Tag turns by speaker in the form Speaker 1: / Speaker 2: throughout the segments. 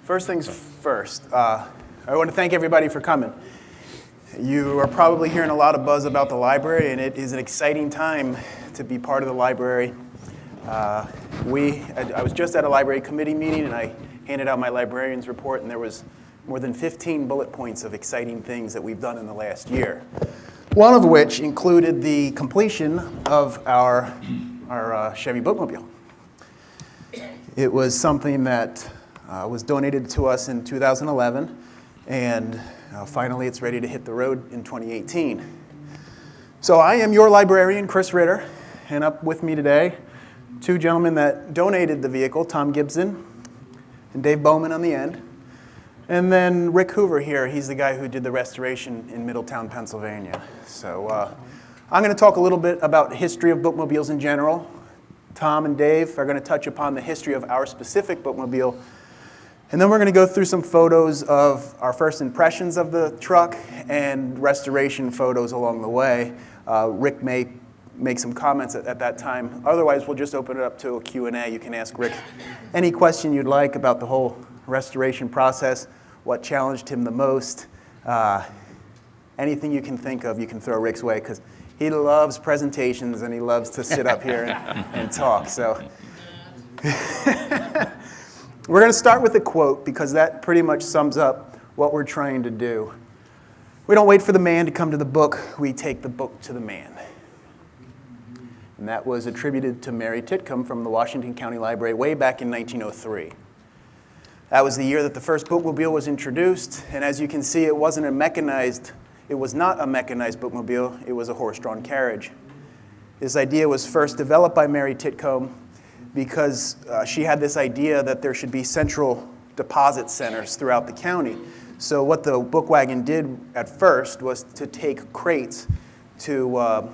Speaker 1: First things first, I want to thank everybody for coming. You are probably hearing a lot of buzz about the library, and it is an exciting time to be part of the library. I was just at a library committee meeting, and I handed out my Librarians Report, and there was more than 15 bullet points of exciting things that we've done in the last year. One of which included the completion of our Chevy Bookmobile. It was something that was donated to us in 2011, and finally it's ready to hit the road in 2018. So I am your librarian, Chris Ritter, and up with me today, two gentlemen that donated the vehicle, Tom Gibson and Dave Bowman on the end, and then Rick Hoover here. He's the guy who did the restoration in Middletown, Pennsylvania. So I'm going to talk a little bit about the history of bookmobiles in general. Tom and Dave are going to touch upon the history of our specific bookmobile. And then we're going to go through some photos of our first impressions of the truck and restoration photos along the way. Rick may make some comments at that time. Otherwise, we'll just open it up to a Q&A. You can ask Rick any question you'd like about the whole restoration process, what challenged him the most. Anything you can think of, you can throw Rick's way, because he loves presentations and he loves to sit up here and talk. So we're going to start with a quote, because that pretty much sums up what we're trying to do. We don't wait for the man to come to the book, we take the book to the man. And that was attributed to Mary Titcomb from the Washington County Library way back in 1903. That was the year that the first bookmobile was introduced, and as you can see, it was not a mechanized bookmobile, it was a horse-drawn carriage. This idea was first developed by Mary Titcomb because she had this idea that there should be central deposit centers throughout the county. So what the book wagon did at first was to take crates to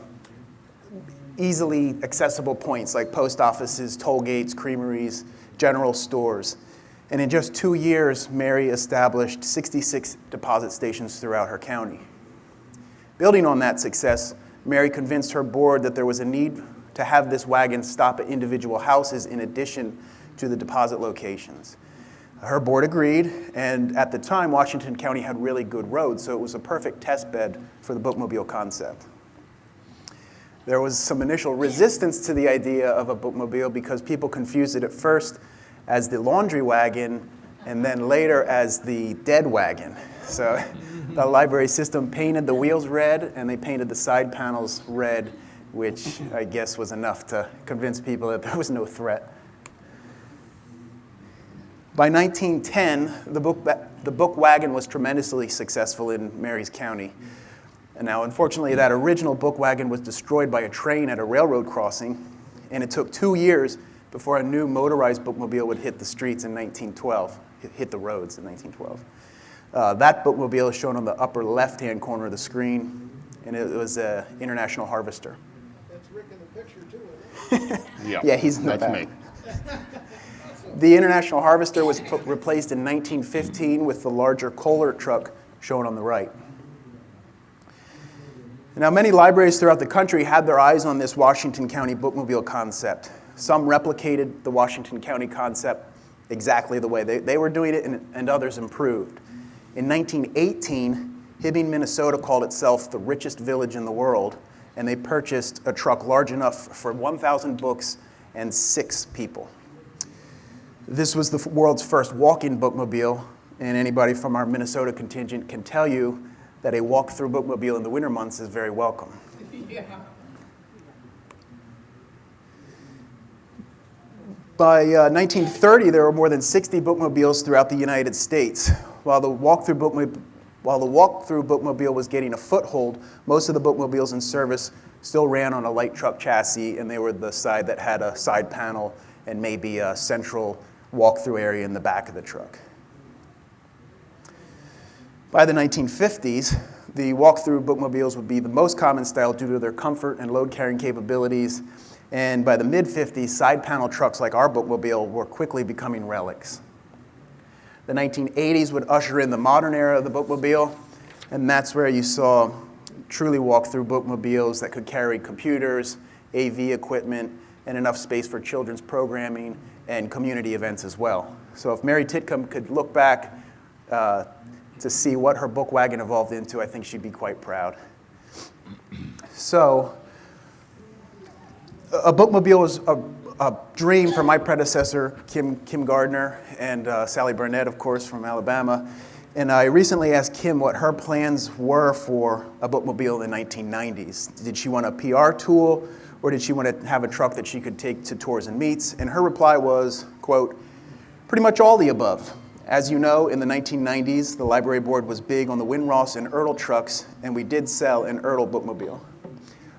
Speaker 1: easily accessible points like post offices, toll gates, creameries, general stores. And in just 2 years, Mary established 66 deposit stations throughout her county. Building on that success, Mary convinced her board that there was a need to have this wagon stop at individual houses in addition to the deposit locations. Her board agreed, and at the time, Washington County had really good roads, so it was a perfect test bed for the bookmobile concept. There was some initial resistance to the idea of a bookmobile because people confused it at first as the laundry wagon and then later as the dead wagon. So the library system painted the wheels red and they painted the side panels red, which I guess was enough to convince people that there was no threat. By 1910, the book wagon was tremendously successful in Mary's County. And now, unfortunately, that original book wagon was destroyed by a train at a railroad crossing, and it took 2 years before a new motorized bookmobile would hit the streets in 1912, hit the roads in 1912. That bookmobile is shown on the upper left-hand corner of the screen, and it was an International Harvester.
Speaker 2: That's Rick in the picture, too, isn't it?
Speaker 1: Yeah, he's in the back.
Speaker 3: That's me.
Speaker 1: The International Harvester was replaced in 1915 with the larger Kohler truck shown on the right. Now, many libraries throughout the country had their eyes on this Washington County bookmobile concept. Some replicated the Washington County concept exactly the way they were doing it, and others improved. In 1918, Hibbing, Minnesota called itself the richest village in the world, and they purchased a truck large enough for 1,000 books and 6 people. This was the world's first walk-in bookmobile, and anybody from our Minnesota contingent can tell you that a walk-through bookmobile in the winter months is very welcome.
Speaker 2: Yeah.
Speaker 1: By 1930, there were more than 60 bookmobiles throughout the United States. While the walk-through bookmobile was getting a foothold, most of the bookmobiles in service still ran on a light truck chassis, and they were the side that had a side panel and maybe a central walk-through area in the back of the truck. By the 1950s, the walk-through bookmobiles would be the most common style due to their comfort and load-carrying capabilities. And by the mid-50s, side panel trucks like our bookmobile were quickly becoming relics. The 1980s would usher in the modern era of the bookmobile, and that's where you saw truly walk-through bookmobiles that could carry computers, AV equipment, and enough space for children's programming and community events as well. So if Mary Titcomb could look back to see what her book wagon evolved into, I think she'd be quite proud. So a bookmobile was a dream for my predecessor, Kim Gardner, and Sally Burnett, of course, from Alabama. And I recently asked Kim what her plans were for a bookmobile in the 1990s. Did she want a PR tool, or did she want to have a truck that she could take to tours and meets? And her reply was, quote, pretty much all the above. As you know, in the 1990s, the library board was big on the Winross and Ertl trucks, and we did sell an Ertl bookmobile.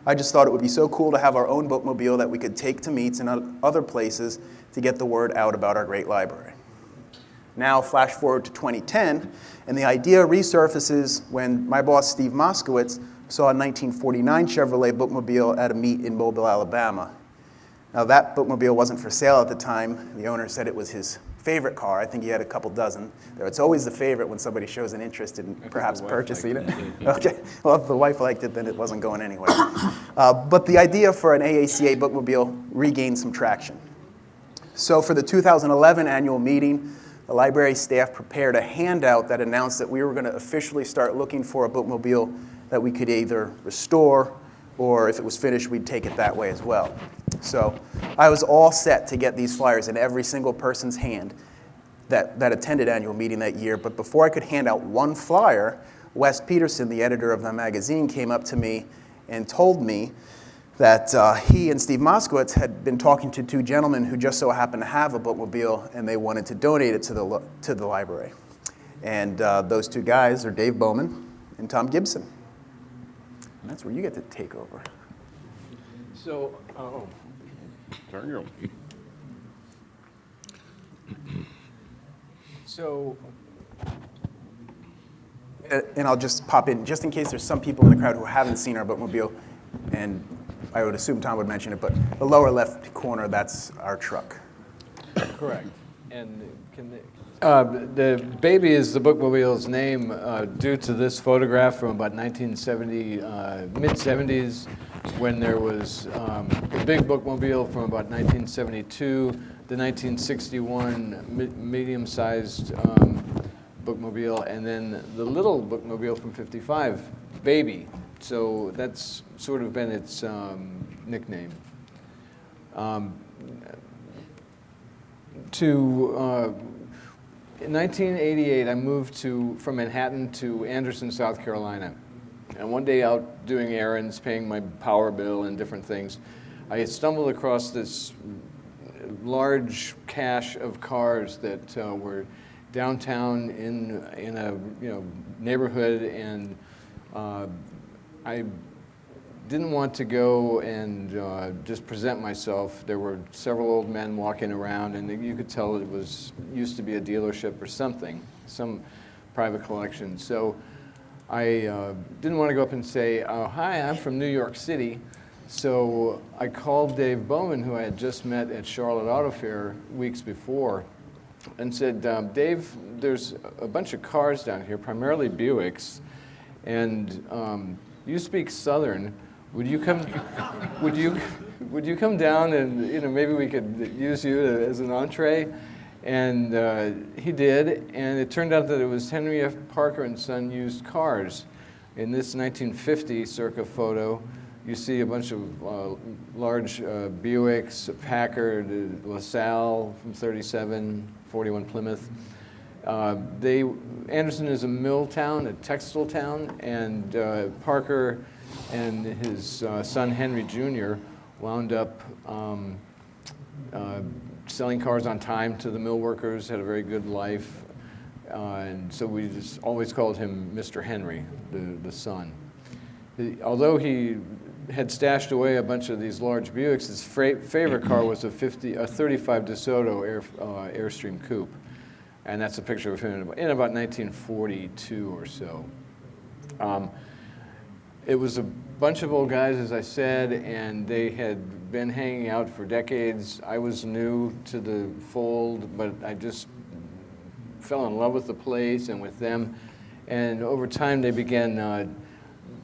Speaker 1: I just thought it would be so cool to have our own bookmobile that we could take to meets and other places to get the word out about our great library. Now, flash forward to 2010, and the idea resurfaces when my boss, Steve Moskowitz, saw a 1949 Chevrolet bookmobile at a meet in Mobile, Alabama. Now, that bookmobile wasn't for sale at the time. The owner said it was his favorite car. I think he had a couple dozen. It's always the favorite when somebody shows an interest in perhaps purchasing it. Okay, well, if the wife liked it, then it wasn't going anywhere. But the idea for an AACA bookmobile regained some traction. So for the 2011 annual meeting, the library staff prepared a handout that announced that we were going to officially start looking for a bookmobile that we could either restore, or if it was finished, we'd take it that way as well. So I was all set to get these flyers in every single person's hand that attended annual meeting that year. But before I could hand out one flyer, Wes Peterson, the editor of the magazine, came up to me and told me that he and Steve Moskowitz had been talking to two gentlemen who just so happened to have a bookmobile, and they wanted to donate it to the library. And those two guys are Dave Bowman and Tom Gibson. And that's where you get to take over.
Speaker 3: So,
Speaker 4: Turn your.
Speaker 3: So,
Speaker 1: And I'll just pop in, just in case there's some people in the crowd who haven't seen our bookmobile, and I would assume Tom would mention it, but the lower left corner, that's our truck.
Speaker 3: correct. And the baby is the bookmobile's name due to this photograph from about 1970, mid-70s, when there was a big bookmobile from about 1972, the 1961 medium-sized bookmobile, and then the little bookmobile from 55, Baby. So that's sort of been its nickname. In 1988, I moved from Manhattan to Anderson, South Carolina. And one day out doing errands, paying my power bill and different things, I stumbled across this large cache of cars that were downtown in a neighborhood, and I didn't want to go and just present myself. There were several old men walking around, and you could tell it used to be a dealership or something, some private collection. So I didn't want to go up and say, oh, hi, I'm from New York City. So I called Dave Bowman, who I had just met at Charlotte Auto Fair weeks before, and said, Dave, there's a bunch of cars down here, primarily Buicks, and you speak Southern. Would you come? Would you come down and maybe we could use you as an entree? And he did, and it turned out that it was Henry F. Parker and Son Used Cars. In this 1950 circa photo, you see a bunch of large Buicks, a Packard, LaSalle from 37, 41 Plymouth. Anderson is a mill town, a textile town, and Parker and his son Henry Jr. wound up selling cars on time to the mill workers, had a very good life, and so we just always called him Mr. Henry, the son. Although he had stashed away a bunch of these large Buicks, his favorite car was a 35 DeSoto Airstream Coupe. And that's a picture of him in about 1942 or so. It was a bunch of old guys, as I said, and they had been hanging out for decades. I was new to the fold, but I just fell in love with the place and with them. And over time, they began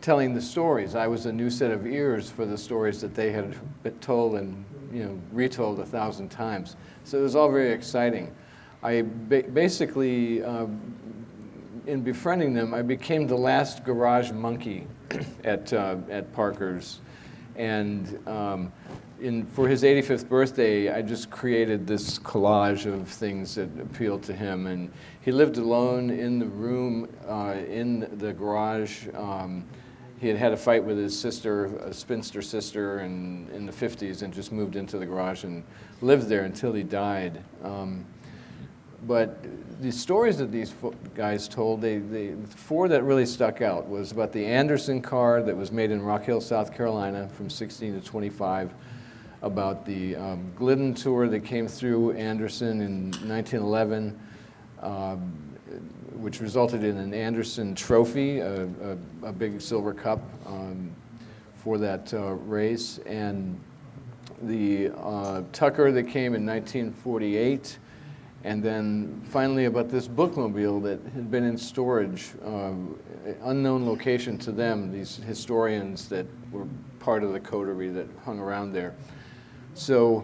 Speaker 3: telling the stories. I was a new set of ears for the stories that they had been told and retold 1,000 times. So it was all very exciting. I basically, in befriending them, I became the last garage monkey at Parker's. And for his 85th birthday, I just created this collage of things that appealed to him. And he lived alone in the room, in the garage. He had had a fight with his sister, a spinster sister, in the 50s, and just moved into the garage and lived there until he died. But the stories that these guys told, the four that really stuck out was about the Anderson car that was made in Rock Hill, South Carolina from 16 to 25, about the Glidden tour that came through Anderson in 1911, which resulted in an Anderson trophy, a big silver cup for that race, and the Tucker that came in 1948, and then finally about this bookmobile that had been in storage, unknown location to them, these historians that were part of the coterie that hung around there. So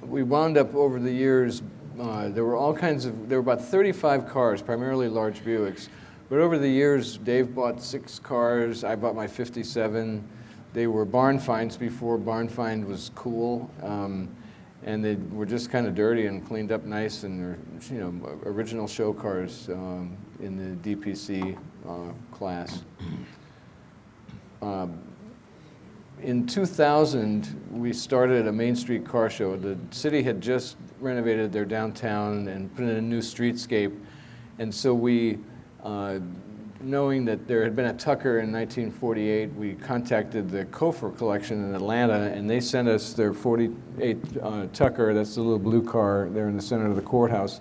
Speaker 3: we wound up over the years, there were about 35 cars, primarily large Buicks, but over the years Dave bought 6 cars, I bought my 57. They were barn finds before barn find was cool, and they were just kind of dirty and cleaned up nice, and they're, original show cars in the DPC class. In 2000, we started a Main Street car show. The city had just renovated their downtown and put in a new streetscape, and so we, knowing that there had been a Tucker in 1948, we contacted the Kofer collection in Atlanta, and they sent us their 48 Tucker. That's the little blue car there in the center of the courthouse.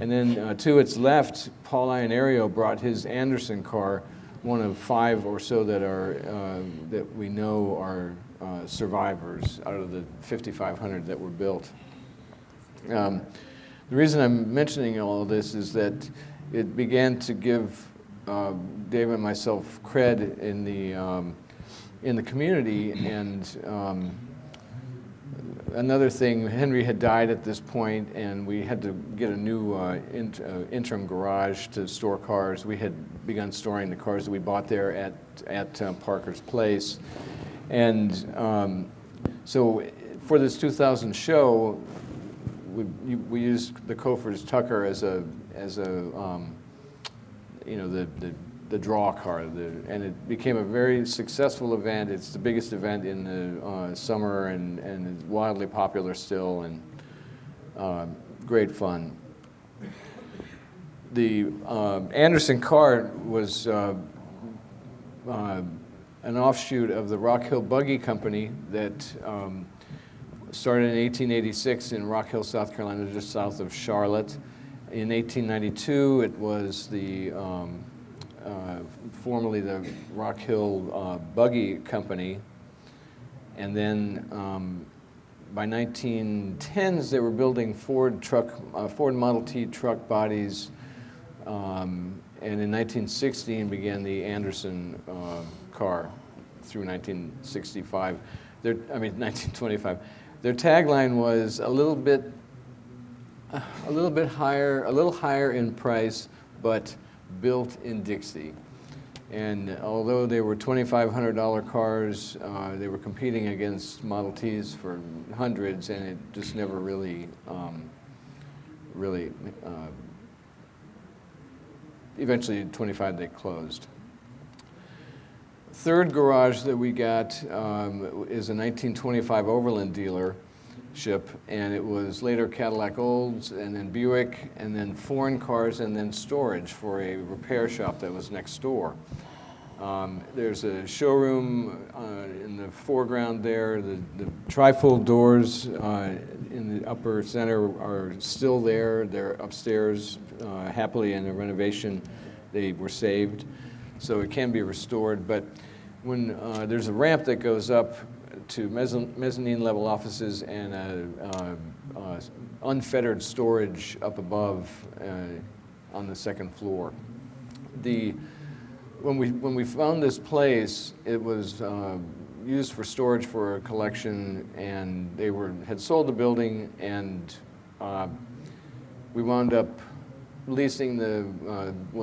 Speaker 3: And then to its left, Paul Ionario brought his Anderson car, one of 5 or so that are that we know are survivors out of the 5,500 that were built. The reason I'm mentioning all of this is that it began to give Dave and myself cred in the community, and another thing, Henry had died at this point, and we had to get a new interim garage to store cars. We had begun storing the cars that we bought there at Parker's place, and so for this 2000 show, we used the Kofer's Tucker as a the draw car, and it became a very successful event. It's the biggest event in the summer, and it's wildly popular still, and great fun. The Anderson car was an offshoot of the Rock Hill Buggy Company that started in 1886 in Rock Hill, South Carolina, just south of Charlotte. In 1892, it was the formerly the Rock Hill Buggy Company, and then by 1910s they were building Ford Model T truck bodies, and in 1916 began the Anderson car through 1965. 1925. Their tagline was a little higher in price, but built in Dixie. And although they were $2,500 cars, they were competing against Model Ts for hundreds, and it just never really, eventually 25 they closed. Third garage that we got is a 1925 Overland dealership, and it was later Cadillac Olds, and then Buick, and then foreign cars, and then storage for a repair shop that was next door. There's a showroom in the foreground there. The trifold doors in the upper center are still there. They're upstairs happily in the renovation. They were saved, so it can be restored. But when there's a ramp that goes up to mezzanine level offices and unfettered storage up above on the second floor. When we found this place, it was used for storage for a collection, and they had sold the building, and we wound up leasing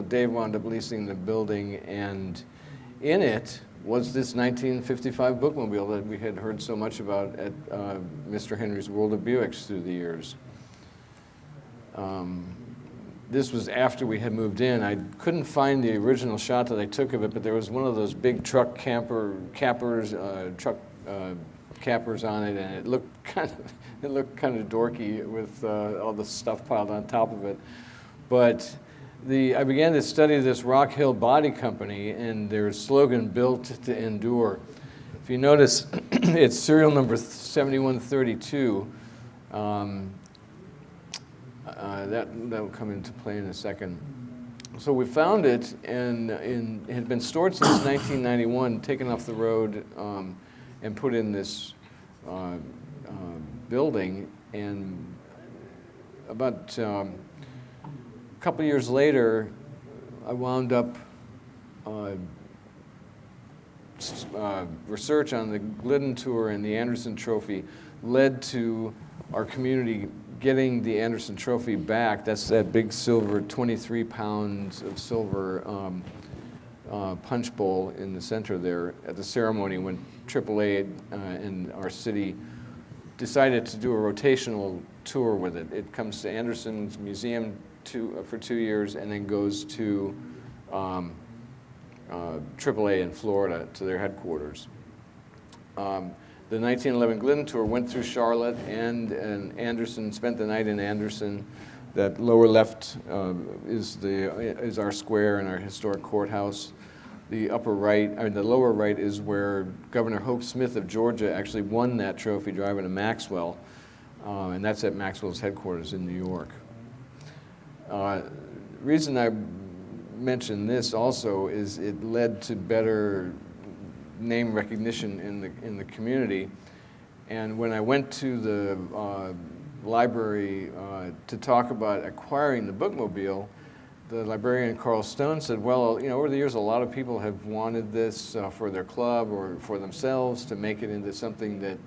Speaker 3: Dave wound up leasing the building, and in it was this 1955 bookmobile that we had heard so much about at Mr. Henry's World of Buicks through the years. This was after we had moved in. I couldn't find the original shot that I took of it, but there was one of those big truck cappers on it, and it looked kind of dorky with all the stuff piled on top of it. But I began to study this Rock Hill Body Company and their slogan, "Built to Endure." If you notice, it's serial number 7132. That'll come into play in a second. So we found it, and it had been stored since 1991, taken off the road, and put in this building. And about a couple years later, I wound up research on the Glidden Tour and the Anderson Trophy led to our community getting the Anderson Trophy back. That's that big silver, 23 pounds of silver punch bowl in the center there at the ceremony when AAA in our city decided to do a rotational tour with it. It comes to Anderson's museum for 2 years and then goes to AAA in Florida to their headquarters. The 1911 Glidden Tour went through Charlotte and Anderson, spent the night in Anderson. That lower left is our square and our historic courthouse. The lower right is where Governor Hope Smith of Georgia actually won that trophy driving a Maxwell, and that's at Maxwell's headquarters in New York. Reason I mention this also is it led to better name recognition in the community. And when I went to the library to talk about acquiring the Bookmobile, the librarian Carl Stone said, well, over the years a lot of people have wanted this for their club or for themselves to make it into something that,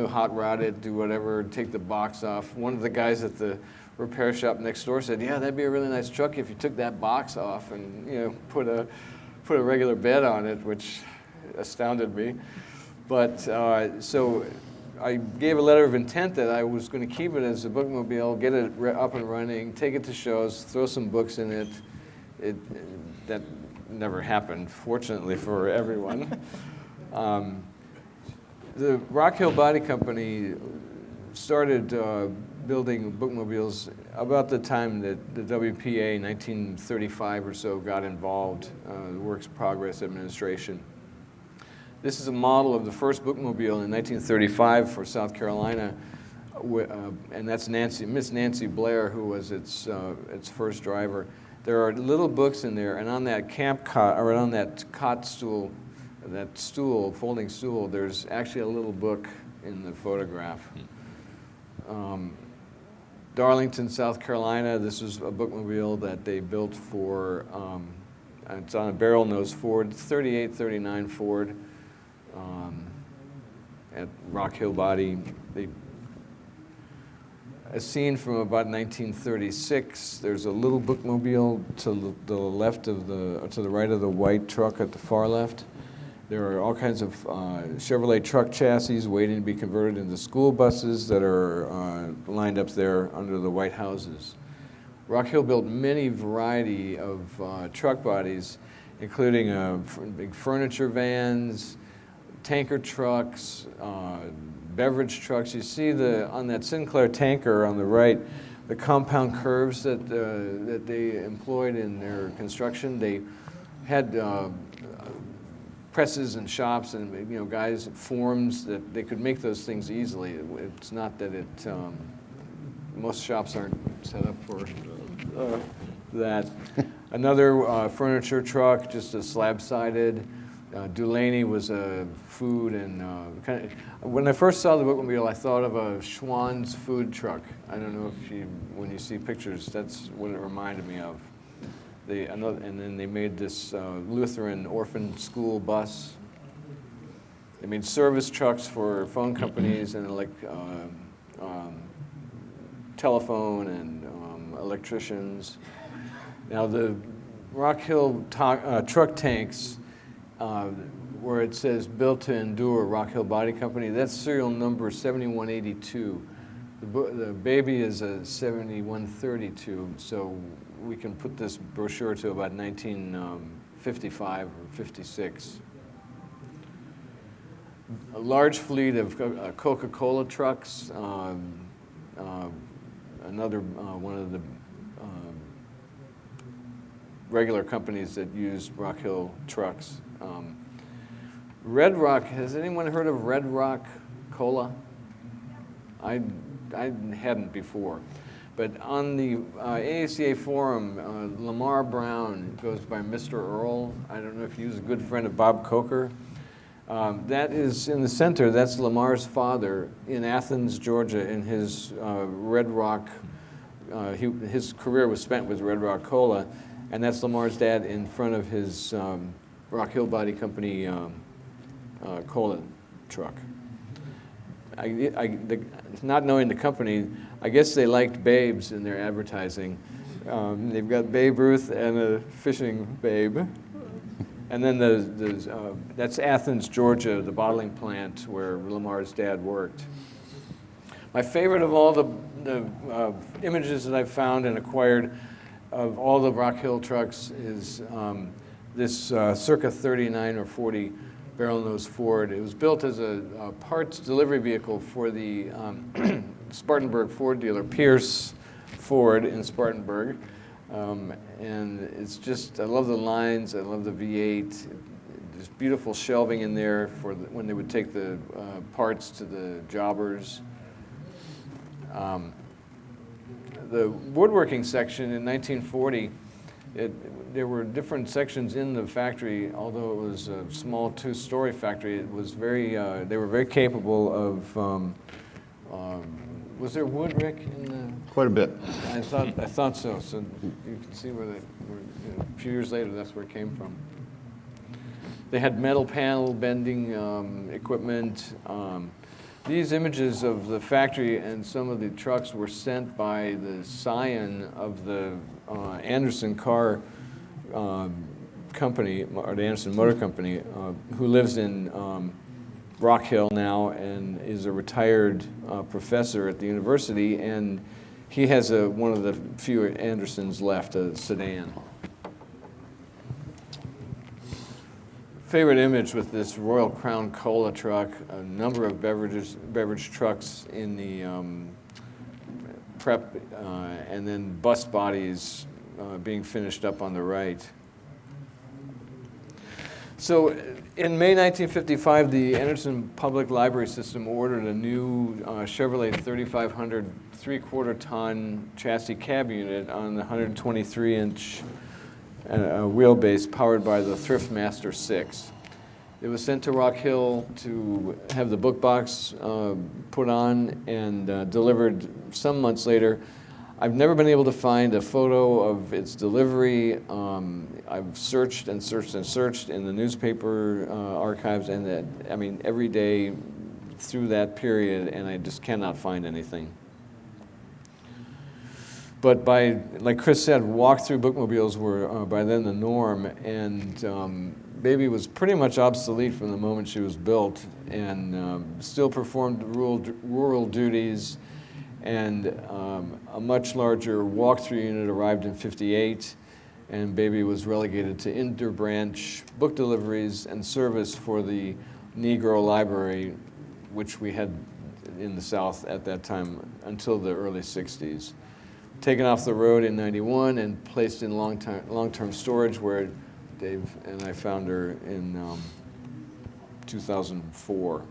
Speaker 3: hot rod it, do whatever, take the box off. One of the guys at the repair shop next door said, yeah, that'd be a really nice truck if you took that box off and put a regular bed on it, which astounded me. But so I gave a letter of intent that I was going to keep it as a bookmobile, get it up and running, take it to shows, throw some books in it. That never happened, fortunately for everyone. The Rock Hill Body Company started building bookmobiles about the time that the WPA, 1935 or so, got involved, the Works Progress Administration. This is a model of the first bookmobile in 1935 for South Carolina, and that's Miss Nancy Blair, who was its first driver. There are little books in there, and on that camp cot, or on that folding stool, there's actually a little book in the photograph. Darlington, South Carolina, this is a bookmobile that they built for, it's on a barrel nose Ford, 3839 Ford. At Rock Hill Body, a scene from about 1936. There's a little bookmobile to the left of to the right of the white truck at the far left. There are all kinds of Chevrolet truck chassis waiting to be converted into school buses that are lined up there under the white houses. Rock Hill built many variety of truck bodies, including big furniture vans, tanker trucks, beverage trucks. You see on that Sinclair tanker on the right, the compound curves that they employed in their construction. They had presses and shops and guys forms that they could make those things easily. It's not that most shops aren't set up for that. Another furniture truck, just a slab-sided. Dulaney was a food and when I first saw the bookmobile, I thought of a Schwann's food truck. I don't know if when you see pictures, that's what it reminded me of. And then they made this Lutheran orphan school bus. They made service trucks for phone companies and telephone and electricians. Now the Rock Hill truck tanks, where it says built to endure Rock Hill Body Company, that's serial number 7182. The baby is a 7132, so we can put this brochure to about 1955 or 56. A large fleet of Coca-Cola trucks, another one of the regular companies that used Rock Hill trucks. Red Rock, has anyone heard of Red Rock Cola? I hadn't before. But on the AACA forum, Lamar Brown goes by Mr. Earl. I don't know if he was a good friend of Bob Coker. That is in the center, that's Lamar's father in Athens, Georgia, in his Red Rock, his career was spent with Red Rock Cola, and that's Lamar's dad in front of his Rock Hill Body Company cola truck. Not knowing the company, I guess they liked babes in their advertising. They've got Babe Ruth and a fishing babe. And then that's Athens, Georgia, the bottling plant where Lamar's dad worked. My favorite of all the images that I've found and acquired of all the Rock Hill trucks is this circa 39 or 40 barrel-nose Ford. It was built as a parts delivery vehicle for the Spartanburg Ford dealer, Pierce Ford in Spartanburg. And it's just, I love the lines, I love the V8. There's beautiful shelving in there for when they would take the parts to the jobbers. The woodworking section in 1940, there were different sections in the factory. Although it was a small two-story factory, it was very, they were very capable of, was there wood, Rick, in the?
Speaker 4: Quite a bit.
Speaker 3: I thought so. So you can see where they were, a few years later, that's where it came from. They had metal panel bending equipment. These images of the factory and some of the trucks were sent by the scion of the Anderson car company, or the Anderson Motor Company, who lives in Rock Hill now and is a retired professor at the university, and he has one of the few Andersons left, a sedan. Favorite image with this Royal Crown Cola truck, a number of beverage trucks in the prep, and then bus bodies being finished up on the right. So in May 1955, the Anderson Public Library System ordered a new Chevrolet 3500 3/4-ton chassis cab unit on the 123-inch wheelbase powered by the Thriftmaster 6. It was sent to Rock Hill to have the book box put on and delivered some months later. I've never been able to find a photo of its delivery. I've searched and searched and searched in the newspaper archives, and I mean every day through that period, and I just cannot find anything. But like Chris said, walk-through bookmobiles were by then the norm, and Baby was pretty much obsolete from the moment she was built, and still performed rural duties, and a much larger walk-through unit arrived in '58, and Baby was relegated to inter-branch book deliveries and service for the Negro Library, which we had in the South at that time until the early '60s. Taken off the road in '91 and placed in long-term storage, where Dave and I found her in 2004.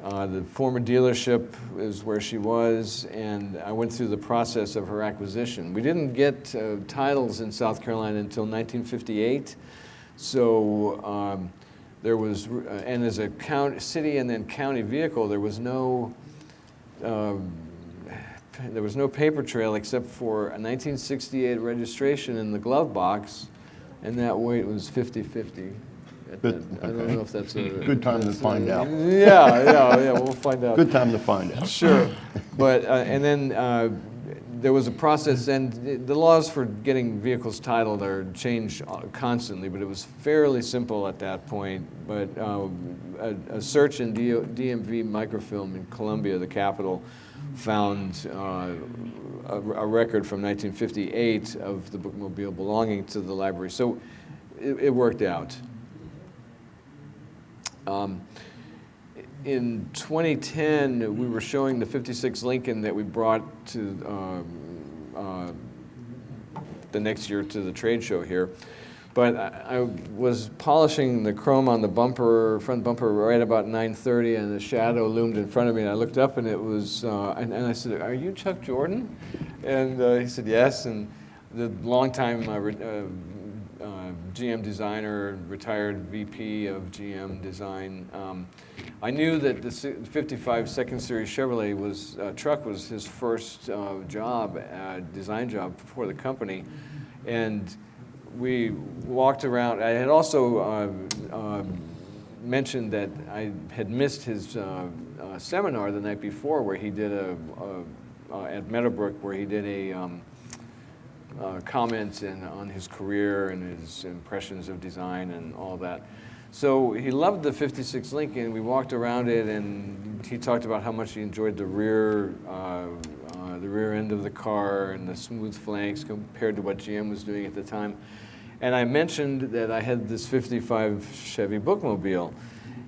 Speaker 3: The former dealership is where she was, and I went through the process of her acquisition. We didn't get titles in South Carolina until 1958, so there was, and as a city and then county vehicle, there was no paper trail except for a 1968 registration in the glove box, and that way it was 50-50. I don't know if that's a...
Speaker 5: Good time to find out.
Speaker 3: Yeah, we'll find out.
Speaker 5: Good time to find out.
Speaker 3: Sure. But, and then there was a process, and the laws for getting vehicles titled are changed constantly, but it was fairly simple at that point. But a search in DMV microfilm in Columbia, the capital, found a record from 1958 of the bookmobile belonging to the library. So it worked out. In 2010, we were showing the 56 Lincoln that we brought to the next year to the trade show here. But I was polishing the chrome on the bumper, front bumper, right about 9:30, and the shadow loomed in front of me. And I looked up, and it was, and I said, "Are you Chuck Jordan?" And he said, "Yes." And the longtime GM designer, retired VP of GM design. I knew that the 55 Second Series Chevrolet truck was his first design job for the company, and we walked around. I had also mentioned that I had missed his seminar the night before, where he did at Meadowbrook, where he did a comment on his career and his impressions of design and all that. So he loved the 56 Lincoln. We walked around it, and he talked about how much he enjoyed the rear end of the car and the smooth flanks compared to what GM was doing at the time. And I mentioned that I had this 55 Chevy Bookmobile.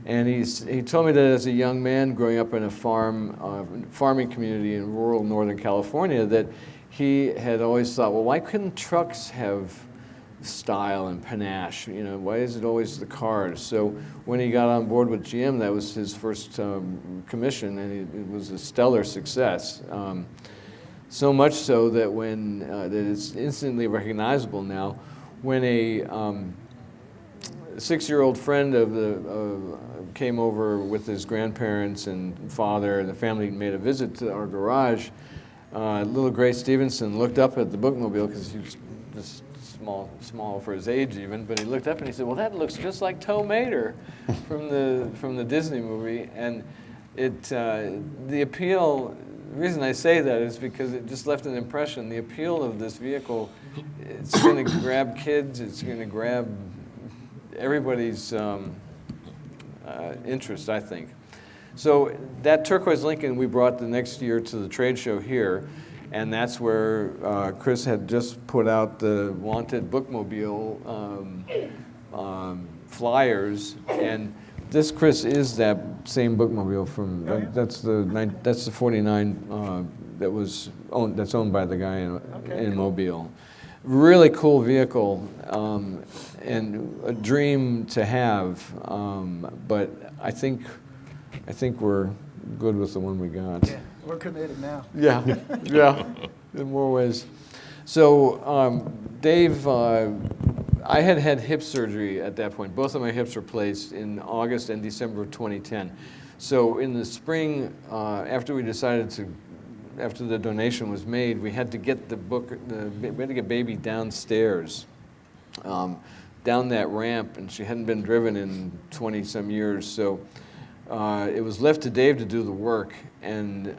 Speaker 3: And he told me that as a young man growing up in a farming community in rural Northern California, that he had always thought, well, why couldn't trucks have style and panache? You know, why is it always the cars? So when he got on board with GM, that was his first commission, and it was a stellar success. So much so that that it's instantly recognizable now. When a 6-year-old friend came over with his grandparents and father, and the family made a visit to our garage, little Grace Stevenson looked up at the bookmobile, because he was just small for his age even, but he looked up and he said, "Well, that looks just like Tow Mater from the Disney movie." And the appeal, the reason I say that is because it just left an impression. The appeal of this vehicle, it's going to grab kids, it's going to grab everybody's interest, I think. So that turquoise Lincoln we brought the next year to the trade show here, and that's where Chris had just put out the wanted bookmobile flyers, and this, Chris, is that same bookmobile from that's the 49 that's owned by the guy in Mobile. Really cool vehicle, and a dream to have, but I think we're good with the one we got.
Speaker 1: Yeah, we're committed now.
Speaker 3: Yeah, in more ways. So, Dave, I had hip surgery at that point. Both of my hips were replaced in August and December of 2010. So in the spring, after the donation was made, we had to get we had to get baby downstairs, down that ramp, and she hadn't been driven in 20-some years. So it was left to Dave to do the work, and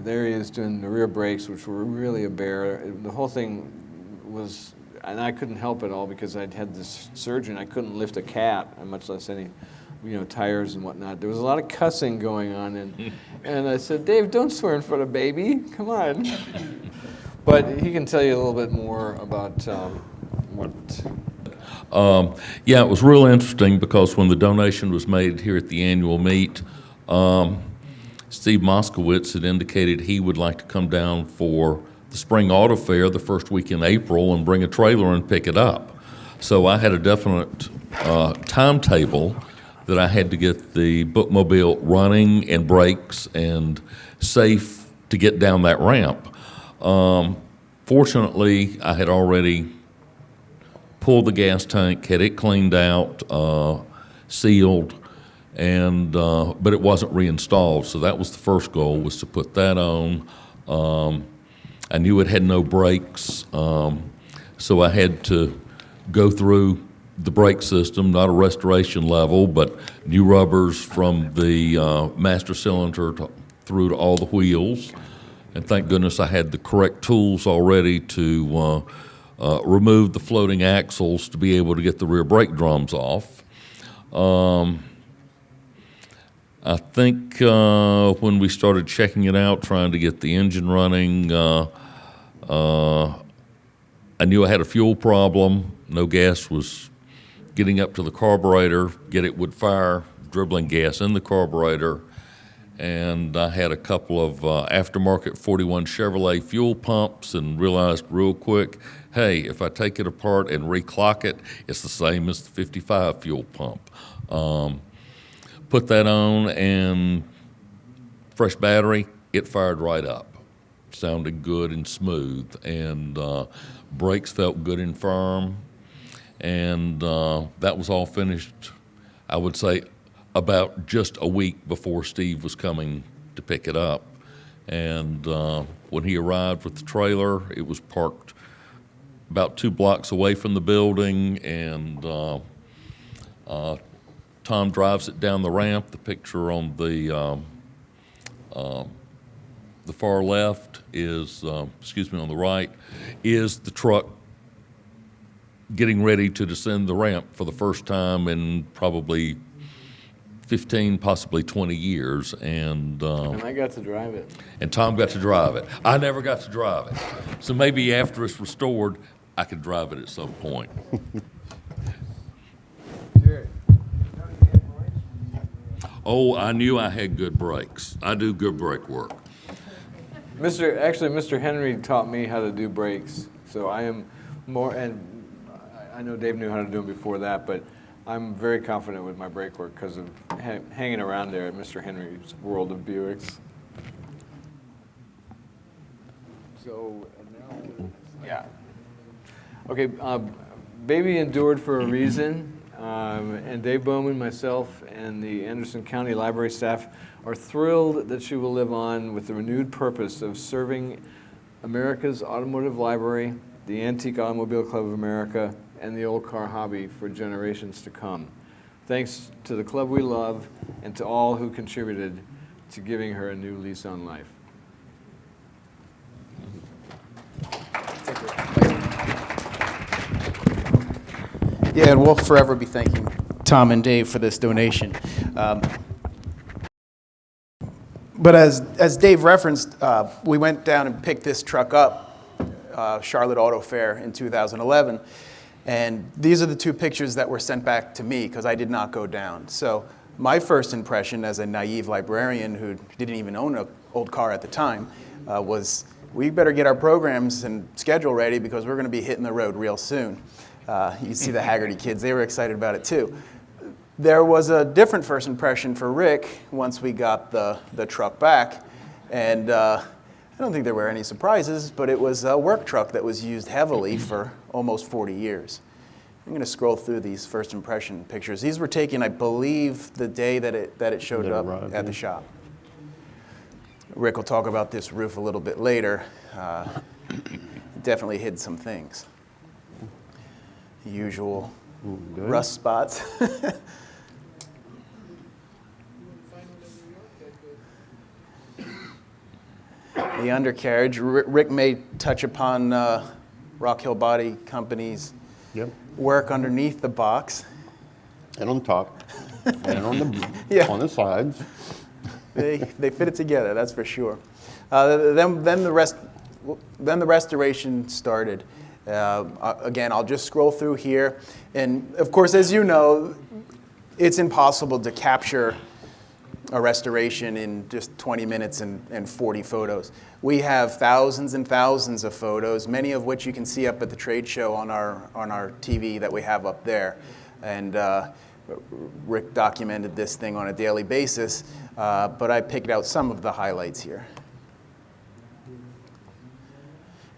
Speaker 3: there he is doing the rear brakes, which were really a bear. The whole thing was, and I couldn't help it all because I'd had this surgery and I couldn't lift a cat, much less any, tires and whatnot. There was a lot of cussing going on, and I said, "Dave, don't swear in front of baby, come on." But he can tell you a little bit more about what.
Speaker 6: Yeah, it was real interesting because when the donation was made here at the annual meet, Steve Moskowitz had indicated he would like to come down for the Spring Auto Fair the first week in April and bring a trailer and pick it up. So I had a definite timetable that I had to get the bookmobile running and brakes and safe to get down that ramp. Fortunately, I had already pulled the gas tank, had it cleaned out, sealed, and but it wasn't reinstalled. So that was the first goal, was to put that on. I knew it had no brakes, so I had to go through the brake system, not a restoration level, but new rubbers from the master cylinder through to all the wheels. And thank goodness I had the correct tools already to remove the floating axles to be able to get the rear brake drums off. I think when we started checking it out, trying to get the engine running, I knew I had a fuel problem. No gas was getting up to the carburetor. It would fire, dribbling gas in the carburetor. And I had a couple of aftermarket 41 Chevrolet fuel pumps and realized real quick, hey, if I take it apart and reclock it, it's the same as the 55 fuel pump. Put that on and fresh battery, it fired right up. Sounded good and smooth, and brakes felt good and firm, and that was all finished, I would say, about just a week before Steve was coming to pick it up. And when he arrived with the trailer, it was parked about 2 blocks away from the building, and Tom drives it down the ramp. The picture on the far left is, on the right, is the truck getting ready to descend the ramp for the first time in probably 15, possibly 20 years. And
Speaker 3: I got to drive it.
Speaker 6: And Tom got to drive it. I never got to drive it. So maybe after it's restored, I could drive it at some point. Oh, I knew I had good brakes. I do good brake work.
Speaker 3: Mr. Henry taught me how to do brakes, so I am more, and I know Dave knew how to do them before that, but I'm very confident with my brake work because of hanging around there at Mr. Henry's world of Buicks. So now, yeah. Okay, Baby endured for a reason. And Dave Bowman, myself, and the Anderson County Library staff are thrilled that she will live on with the renewed purpose of serving America's automotive library, the Antique Automobile Club of America, and the old car hobby for generations to come. Thanks to the club we love and to all who contributed to giving her a new lease on life.
Speaker 1: Yeah, and we'll forever be thanking Tom and Dave for this donation. But as Dave referenced, we went down and picked this truck up, Charlotte Auto Fair in 2011, and these are the 2 pictures that were sent back to me because I did not go down. So my first impression as a naive librarian who didn't even own an old car at the time was, we better get our programs and schedule ready because we're going to be hitting the road real soon. You see the Haggerty kids, they were excited about it too. There was a different first impression for Rick once we got the truck back, and I don't think there were any surprises, but it was a work truck that was used heavily for almost 40 years. I'm going to scroll through these first impression pictures. These were taken, I believe, the day that it showed up at the shop. Rick will talk about this roof a little bit later. It definitely hid some things. Usual rust spots. The undercarriage. Rick may touch upon Rock Hill Body Company's work underneath the box.
Speaker 5: And on top, and on the sides.
Speaker 1: They fit it together, that's for sure. Then the restoration started. Again, I'll just scroll through here. And of course, as you know, it's impossible to capture a restoration in just 20 minutes and 40 photos. We have thousands and thousands of photos, many of which you can see up at the trade show on our TV that we have up there. And Rick documented this thing on a daily basis, but I picked out some of the highlights here.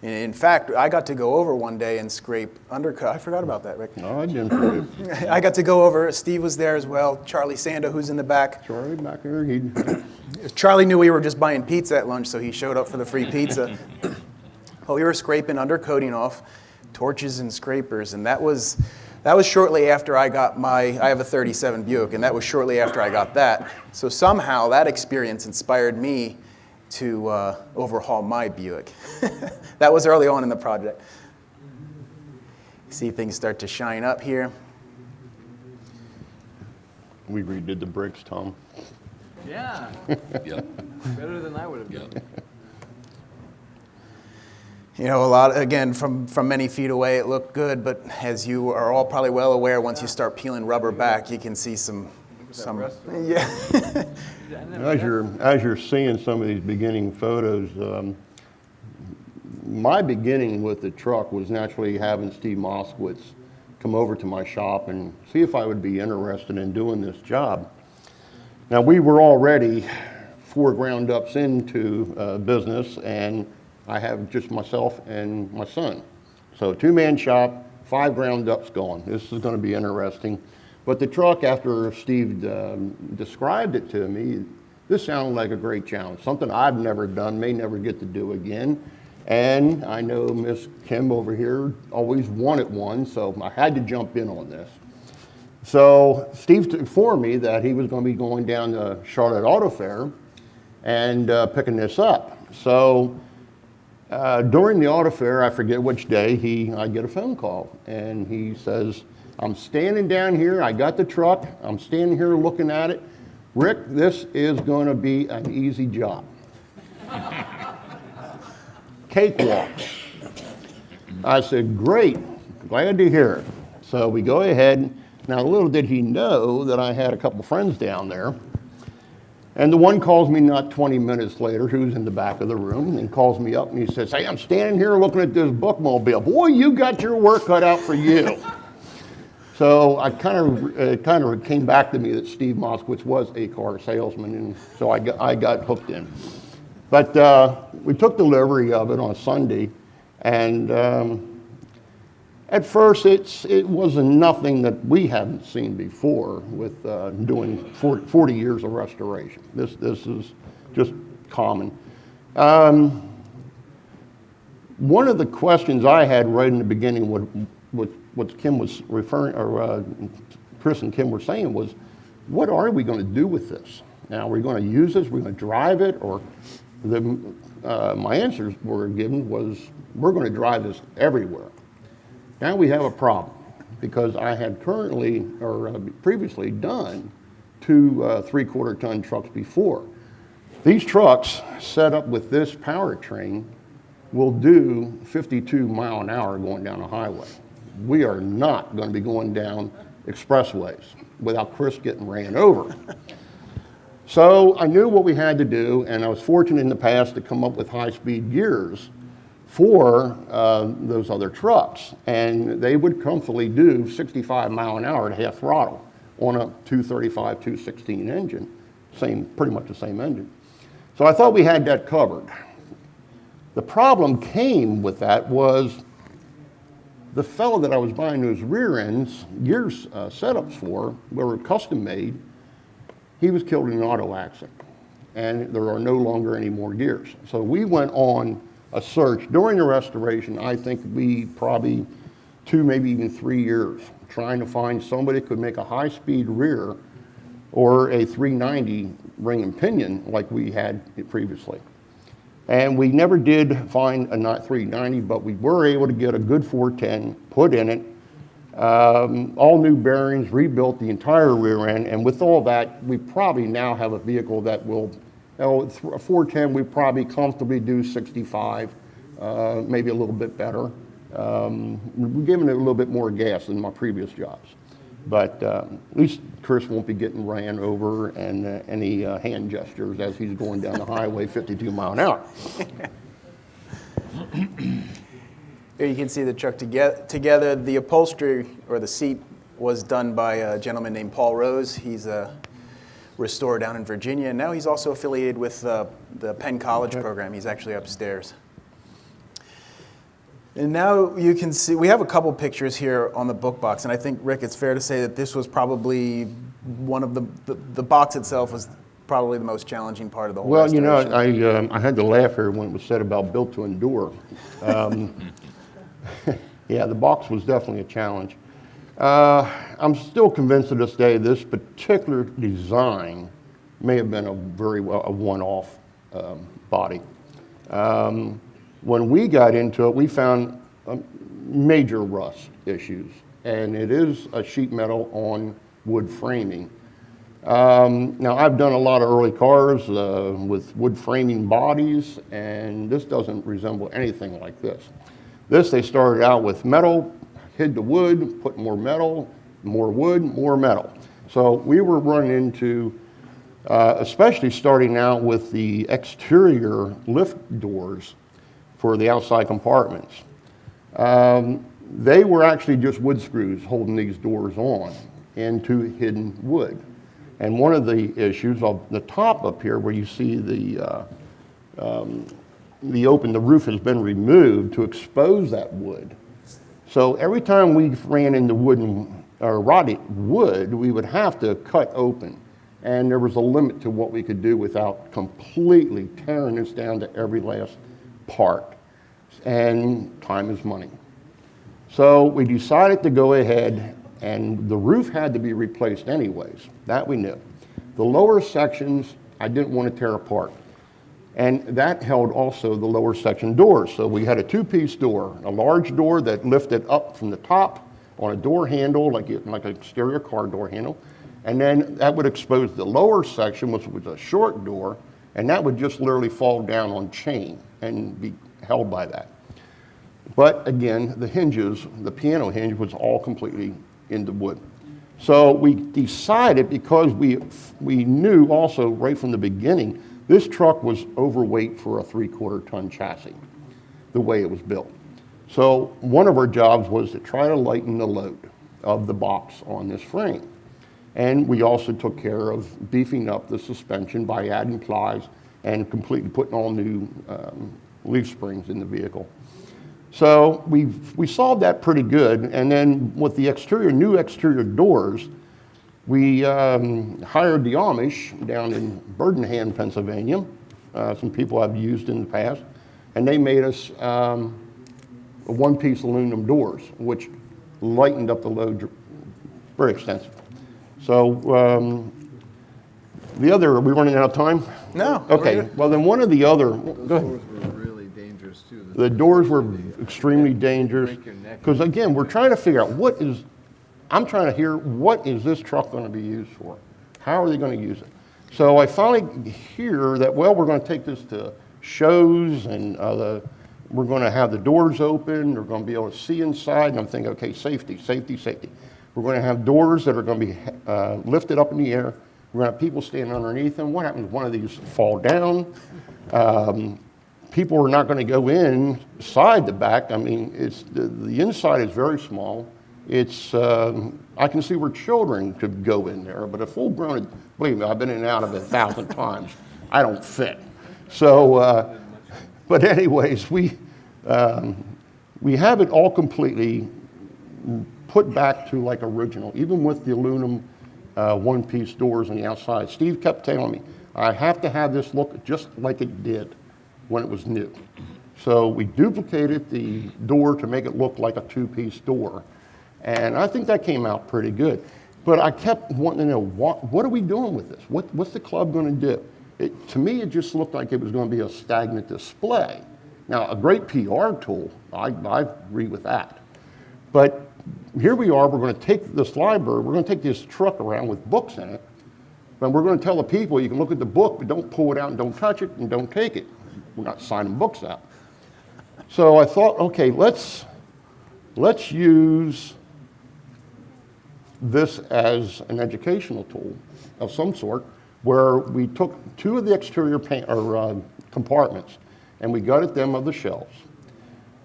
Speaker 1: In fact, I got to go over one day and scrape undercut. I forgot about that, Rick.
Speaker 5: No, I didn't forget.
Speaker 1: I got to go over. Steve was there as well. Charlie Sando, who's in the back.
Speaker 5: Charlie back there,
Speaker 1: Charlie knew we were just buying pizza at lunch, so he showed up for the free pizza. Well, we were scraping undercoating off torches and scrapers, and that was That was shortly after I got I have a 37 Buick, and that was shortly after I got that. So somehow that experience inspired me to overhaul my Buick. That was early on in the project. See things start to shine up here.
Speaker 5: We redid the bricks, Tom.
Speaker 3: Yeah,
Speaker 6: Yep.
Speaker 3: better than I would have done.
Speaker 6: Yep.
Speaker 1: You know, a lot, again, from many feet away it looked good, but as you are all probably well aware, once you start peeling rubber back, you can see some yeah.
Speaker 5: As you're seeing some of these beginning photos, my beginning with the truck was naturally having Steve Moskowitz come over to my shop and see if I would be interested in doing this job. Now, we were already 4 ground ups into business, and I have just myself and my son. So 2-man shop, 5 ground ups going. This is going to be interesting. But the truck, after Steve described it to me, this sounded like a great challenge, something I've never done, may never get to do again. And I know Miss Kim over here always wanted one, so I had to jump in on this. So Steve informed me that he was going to be going down to Charlotte Auto Fair and picking this up. So during the auto fair, I forget which day, I get a phone call, and he says, I'm standing down here, I got the truck, I'm standing here looking at it. Rick, this is going to be an easy job. Cakewalk. I said, great, glad to hear it. So we go ahead. Now, little did he know that I had a couple friends down there. And the one calls me not 20 minutes later, who's in the back of the room, and calls me up and he says, hey, I'm standing here looking at this Bookmobile. Boy, you got your work cut out for you. So I kind of came back to me that Steve Moskowitz was a car salesman, and so I got hooked in. But we took delivery of it on Sunday, and at first it was nothing that we hadn't seen before with doing 40 years of restoration. This is just common. One of the questions I had right in the beginning, what Kim was referring, or Chris and Kim were saying, was, what are we going to do with this? Now, are we going to use this? Are we going to drive it? Or my answers were given was, we're going to drive this everywhere. Now we have a problem, because I had previously done 2 3/4 ton trucks before. These trucks set up with this powertrain will do 52 mile an hour going down a highway. We are not going to be going down expressways without Chris getting ran over. So I knew what we had to do, and I was fortunate in the past to come up with high-speed gears for those other trucks, and they would comfortably do 65 mile an hour at half throttle on a 235, 216 engine, pretty much the same engine. So I thought we had that covered. The problem came with that was the fellow that I was buying those rear ends, gears setups for, were custom made. He was killed in an auto accident, and there are no longer any more gears. So we went on a search during the restoration. I think we probably 2, maybe even 3 years trying to find somebody that could make a high-speed rear or a 390 ring and pinion like we had previously. And we never did find a 390, but we were able to get a good 410 put in it, all new bearings, rebuilt the entire rear end, and with all that, we probably now have a vehicle that will, a 410, we probably comfortably do 65, maybe a little bit better. We're giving it a little bit more gas than my previous jobs. But at least Chris won't be getting ran over and any hand gestures as he's going down the highway 52 mile an hour.
Speaker 1: Here you can see the truck together. The upholstery, or the seat, was done by a gentleman named Paul Rose. He's a restorer down in Virginia, and now he's also affiliated with the Penn College program. He's actually upstairs. And now you can see, we have a couple pictures here on the book box, and I think, Rick, it's fair to say that this was probably one of the box itself was probably the most challenging part of the whole restoration.
Speaker 5: Well, you know, I had to laugh here when it was said about built to endure. Yeah, the box was definitely a challenge. I'm still convinced to this day this particular design may have been a one-off body. When we got into it, we found major rust issues, and it is a sheet metal on wood framing. Now, I've done a lot of early cars with wood framing bodies, and this doesn't resemble anything like this. This, they started out with metal, hid the wood, put more metal, more wood, more metal. So we were running into, especially starting out with the exterior lift doors for the outside compartments. They were actually just wood screws holding these doors on into hidden wood. And one of the issues of the top up here where you see the roof has been removed to expose that wood. So every time we ran into rotted wood, we would have to cut open. And there was a limit to what we could do without completely tearing this down to every last part. And time is money. So we decided to go ahead, and the roof had to be replaced anyways. That we knew. The lower sections, I didn't want to tear apart. And that held also the lower section doors. So we had a two-piece door, a large door that lifted up from the top on a door handle, like an exterior car door handle. And then that would expose the lower section, which was a short door, and that would just literally fall down on chain and be held by that. But again, the hinges, the piano hinge was all completely into wood. So we decided, because we knew also right from the beginning, this truck was overweight for a 3/4 ton chassis, the way it was built. So one of our jobs was to try to lighten the load of the box on this frame. And we also took care of beefing up the suspension by adding plies and completely putting all new leaf springs in the vehicle. So we solved that pretty good. And then with the new exterior doors, we hired the Amish down in Birmingham, Pennsylvania. Some people I've used in the past. And they made us one-piece aluminum doors, which lightened up the load very extensively. So are we running out of time?
Speaker 1: No.
Speaker 5: Okay, well then one of the other, go ahead.
Speaker 3: Doors were really dangerous too.
Speaker 5: The doors were extremely dangerous,
Speaker 3: break your neck.
Speaker 5: because again, we're trying to figure out I'm trying to hear, what is this truck going to be used for? How are they going to use it? So I finally hear that, well, we're going to take this to shows, and we're going to have the doors open, they're going to be able to see inside, and I'm thinking, okay, safety, safety, safety. We're going to have doors that are going to be lifted up in the air. We're going to have people standing underneath them. What happens if one of these fall down? People are not going to go inside the back. I mean, the inside is very small. I can see where children could go in there, but a full-grown, believe me, I've been in and out of it 1,000 times. I don't fit. So, but anyways, we have it all completely put back to like original, even with the aluminum one-piece doors on the outside. Steve kept telling me, I have to have this look just like it did when it was new. So we duplicated the door to make it look like a two-piece door. And I think that came out pretty good. But I kept wanting to know, what are we doing with this? What's the club going to do? To me, it just looked like it was going to be a stagnant display. Now, a great PR tool, I agree with that. But here we are, we're going to take this library, we're going to take this truck around with books in it, and we're going to tell the people, you can look at the book, but don't pull it out and don't touch it and don't take it. We're not signing books out. So I thought, okay, let's use this as an educational tool of some sort, where we took two of the exterior compartments and we gutted them of the shelves,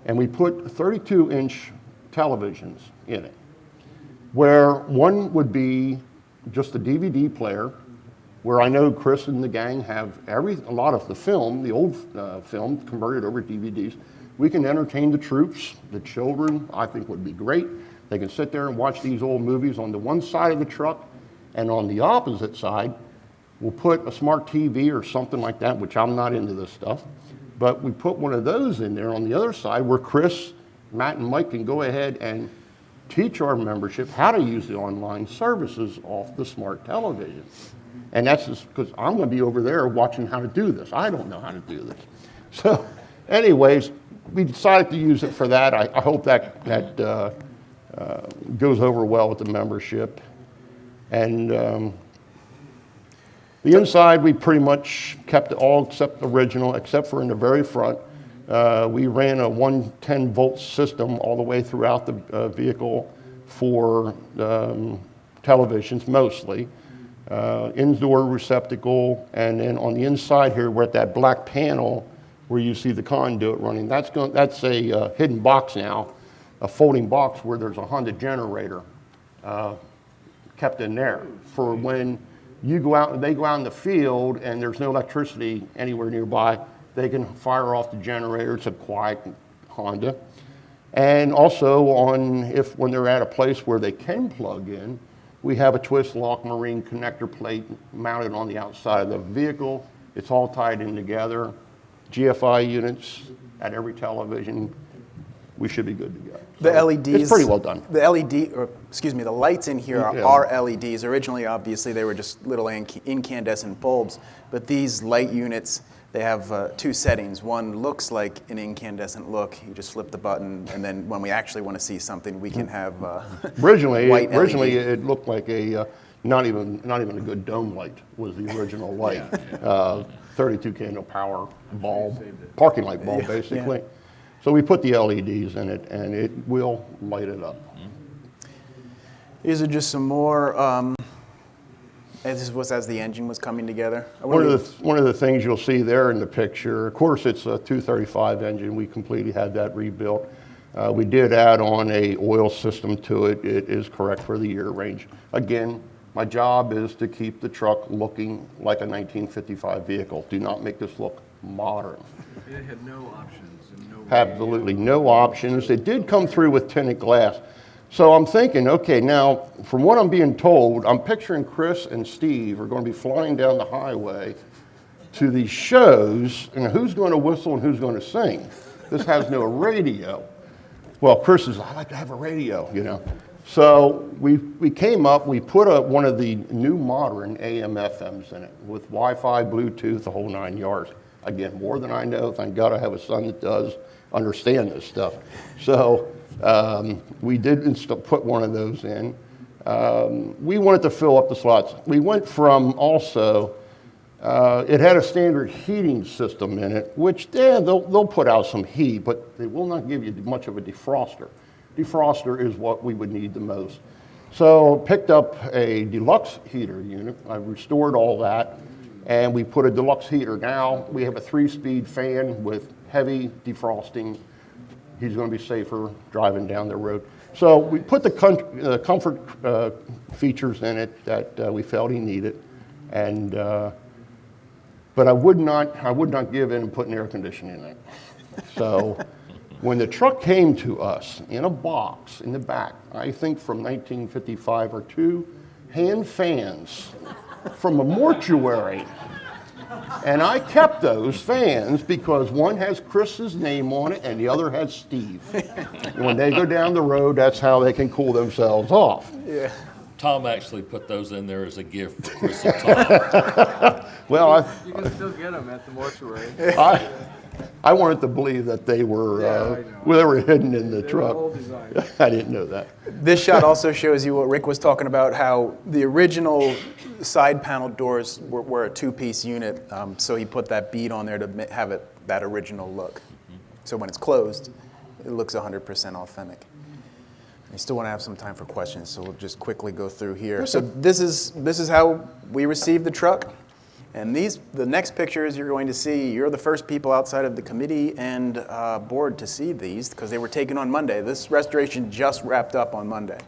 Speaker 5: and we put 32-inch televisions in it, where one would be just a DVD player, where I know Chris and the gang have a lot of the film, the old film, converted over to DVDs. We can entertain the troops, the children, I think would be great. They can sit there and watch these old movies on the one side of the truck, and on the opposite side, we'll put a smart TV or something like that, which I'm not into this stuff, but we put one of those in there on the other side where Chris, Matt, and Mike can go ahead and teach our membership how to use the online services off the smart television. And that's just because I'm going to be over there watching how to do this. I don't know how to do this. So anyways, we decided to use it for that. I hope that goes over well with the membership. And the inside, we pretty much kept it all except the original, except for in the very front. We ran a 110-volt system all the way throughout the vehicle for televisions mostly. Indoor receptacle, and then on the inside here, we're at that black panel where you see the conduit running. That's a hidden box now, a folding box where there's a Honda generator kept in there for when you go out, they go out in the field and there's no electricity anywhere nearby, they can fire off the generator. It's a quiet Honda. And also when they're at a place where they can plug in, we have a twist lock marine connector plate mounted on the outside of the vehicle. It's all tied in together. GFI units at every television. We should be good to go.
Speaker 1: The
Speaker 5: So
Speaker 1: LEDs.
Speaker 5: It's pretty well done.
Speaker 1: The the lights in here are LEDs. Originally, obviously, they were just little incandescent bulbs. But these light units, they have two settings. One looks like an incandescent look. You just flip the button, and then when we actually want to see something, we can have
Speaker 5: Originally,
Speaker 1: white LED.
Speaker 5: it looked like a not even a good dome light was the original light. 32 candle power bulb, parking light bulb, basically.
Speaker 1: Yeah.
Speaker 5: So we put the LEDs in it, and it will light it up.
Speaker 1: These are just some more. This was as the engine was coming together.
Speaker 5: One of the things you'll see there in the picture, of course, it's a 235 engine. We completely had that rebuilt. We did add on a oil system to it. It is correct for the year range. Again, my job is to keep the truck looking like a 1955 vehicle. Do not make this look modern.
Speaker 3: It had no options.
Speaker 5: Absolutely no options. It did come through with tinted glass. So I'm thinking, okay, now, from what I'm being told, I'm picturing Chris and Steve are going to be flying down the highway to these shows, and who's going to whistle and who's going to sing? This has no radio. Well, Chris is, I like to have a radio, you know. So we came up, we put one of the new modern AM FMs in it with Wi-Fi, Bluetooth, the whole 9 yards. Again, more than I know. Thank God I have a son that does understand this stuff. So we did put one of those in. We wanted to fill up the slots. We went from also, it had a standard heating system in it, which they'll put out some heat, but they will not give you much of a defroster. Defroster is what we would need the most. So picked up a deluxe heater unit. I restored all that, and we put a deluxe heater. Now we have a 3-speed fan with heavy defrosting. He's going to be safer driving down the road. So we put the comfort features in it that we felt he needed, and but I would not give in and put an air conditioner in it. So when the truck came to us in a box in the back, I think from 1955 or 2, hand fans from a mortuary. And I kept those fans because one has Chris's name on it and the other has Steve. When they go down the road, that's how they can cool themselves off.
Speaker 1: Yeah.
Speaker 6: Tom actually put those in there as a gift for Chris and Tom.
Speaker 5: Well,
Speaker 3: You can still get them at the mortuary.
Speaker 5: I wanted to believe that they were they were hidden in the truck. I didn't know that.
Speaker 1: This shot also shows you what Rick was talking about, how the original side panel doors were a 2-piece unit, so he put that bead on there to have it that original look. So when it's closed, it looks 100% authentic. I still want to have some time for questions, so we'll just quickly go through here. So this is how we received the truck. And the next pictures you're going to see, you're the first people outside of the committee and board to see these because they were taken on Monday. This restoration just wrapped up on Monday.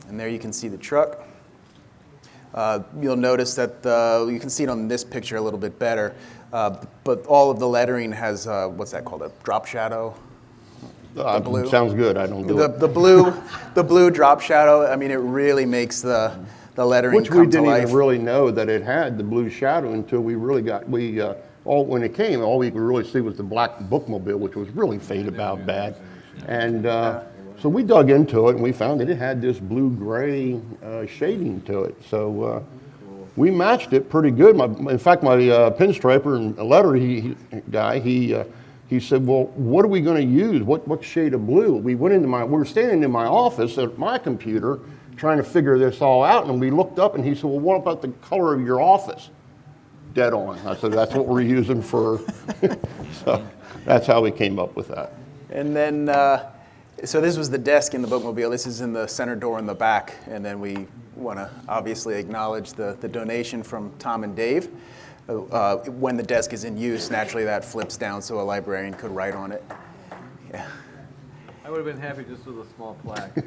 Speaker 1: And there you can see the truck. You'll notice that you can see it on this picture a little bit better, but all of the lettering has, what's that called, a drop shadow? The blue.
Speaker 5: Sounds good. I don't do it.
Speaker 1: The blue drop shadow, I mean, it really makes the lettering
Speaker 5: Which
Speaker 1: come
Speaker 5: we didn't
Speaker 1: to life.
Speaker 5: even really know that it had the blue shadow until we really got, when it came, all we could really see was the black Bookmobile, which was really faded out bad. And So we dug into it and we found that it had this blue-gray shading to it. So we matched it pretty good. In fact, my pinstriper and letter guy, he said, well, what are we going to use? What shade of blue? We were standing in my office at my computer trying to figure this all out, and we looked up and he said, well, what about the color of your office? Dead on. I said, that's what we're using for. So that's how we came up with that.
Speaker 1: And then, so this was the desk in the Bookmobile. This is in the center door in the back. And then we want to obviously acknowledge the donation from Tom and Dave. When the desk is in use, naturally that flips down so a librarian could write on it. Yeah.
Speaker 3: I would have been happy just with a small plaque.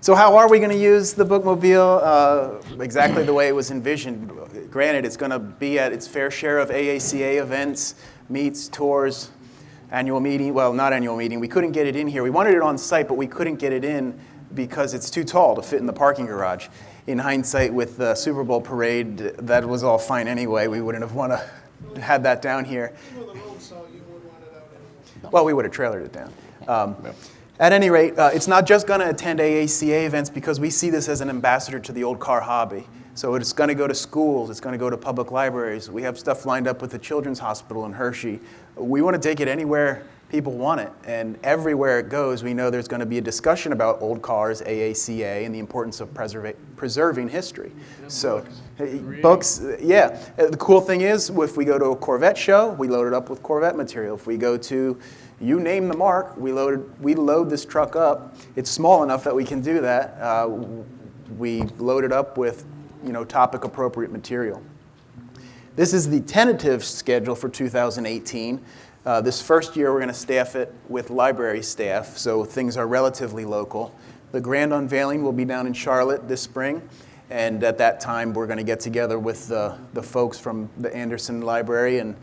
Speaker 1: So how are we going to use the Bookmobile? Exactly the way it was envisioned. Granted, it's going to be at its fair share of AACA events, meets, tours, annual meeting. Well, not annual meeting. We couldn't get it in here. We wanted it on site, but we couldn't get it in because it's too tall to fit in the parking garage. In hindsight, with the Super Bowl parade, that was all fine anyway. We wouldn't have want to had that down here.
Speaker 2: Even with the road saw, you would want it out anyway.
Speaker 1: Well, we would have trailered it down. At any rate, it's not just going to attend AACA events because we see this as an ambassador to the old car hobby. So it's going to go to schools. It's going to go to public libraries. We have stuff lined up with the Children's Hospital in Hershey. We want to take it anywhere people want it. And everywhere it goes, we know there's going to be a discussion about old cars, AACA, and the importance of preserving history. So books, yeah. The cool thing is, if we go to a Corvette show, we load it up with Corvette material. If we go to, you name the mark, we load this truck up. It's small enough that we can do that. We load it up with, topic appropriate material. This is the tentative schedule for 2018. This first year, we're going to staff it with library staff, so things are relatively local. The grand unveiling will be down in Charlotte this spring, and at that time, we're going to get together with the folks from the Anderson Library and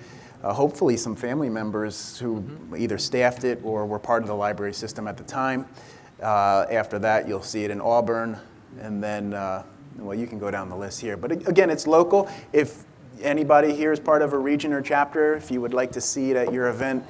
Speaker 1: hopefully some family members who either staffed it or were part of the library system at the time. After that, you'll see it in Auburn, and then, well, you can go down the list here. But again, it's local. If anybody here is part of a region or chapter, if you would like to see it at your event